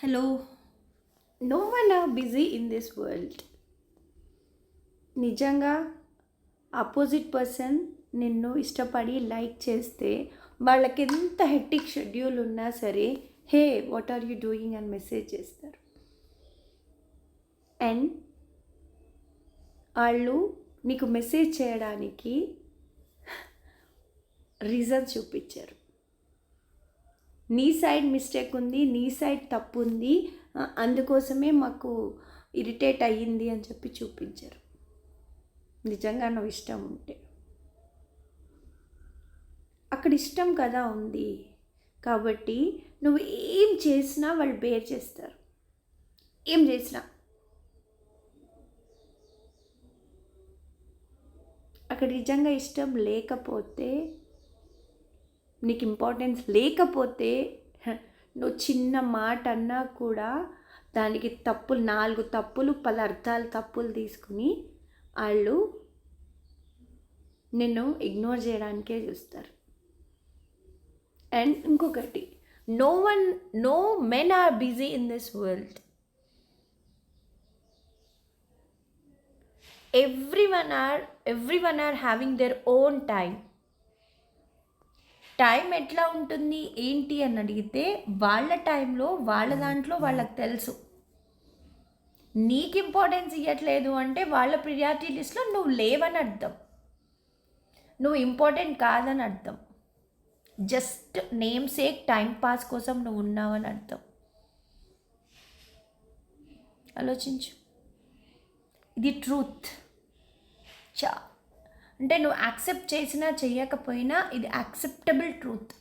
Hello. No one are busy in this world. నిజంగా opposite person నిన్ను ఇష్టపడి like చేస్తే వాళ్ళకి ఎంత హెక్టిక్ షెడ్యూల్ ఉన్నా సరే, hey what are you doing అని మెసేజ్ చేస్తారు. అండ్ వాళ్ళు నీకు మెసేజ్ చేయడానికి రీజన్ చూపించారు. నీ సైడ్ మిస్టేక్ ఉంది, నీ సైడ్ తప్పు ఉంది, అందుకోసమే మాకు ఇరిటేట్ అయ్యింది అని చెప్పి చూపించారు. నిజంగా నువ్వు ఇష్టం ఉంటే అక్కడ ఇష్టం కదా ఉంది కాబట్టి నువ్వు ఏం చేసినా వాళ్ళు బేర్ చేస్తారు. ఏం చేసినా అక్కడ నిజంగా ఇష్టం లేకపోతే, నీకు ఇంపార్టెన్స్ లేకపోతే, నువ్వు చిన్న మాట అన్నా కూడా దానికి తప్పులు 4 తప్పులు 10 అర్థాలు తప్పులు తీసుకుని వాళ్ళు నిన్ను ఇగ్నోర్ చేయడానికే చూస్తారు. అండ్ ఇంకొకటి, no men are busy in this world. everyone are having their own time. Time ఎట్లా ఉంటుంది ఏంటి అని అడిగితే, వాళ్ళ టైంలో వాళ్ళ దాంట్లో వాళ్ళకి తెలుసు. నీకు ఇంపార్టెన్స్ ఇవ్వట్లేదు అంటే వాళ్ళ ప్రియారిటీ లిస్ట్లో నువ్వు లేవని అర్థం, నువ్వు ఇంపార్టెంట్ కాదని అర్థం. Just name sake time pass కోసం నువ్వు ఉన్నావని అర్థం. ఆలోచించు, ఇది ట్రూత్. అంటే నువ్వు యాక్సెప్ట్ చేసినా చెయ్యకపోయినా ఇది యాక్సెప్టబుల్ ట్రూత్.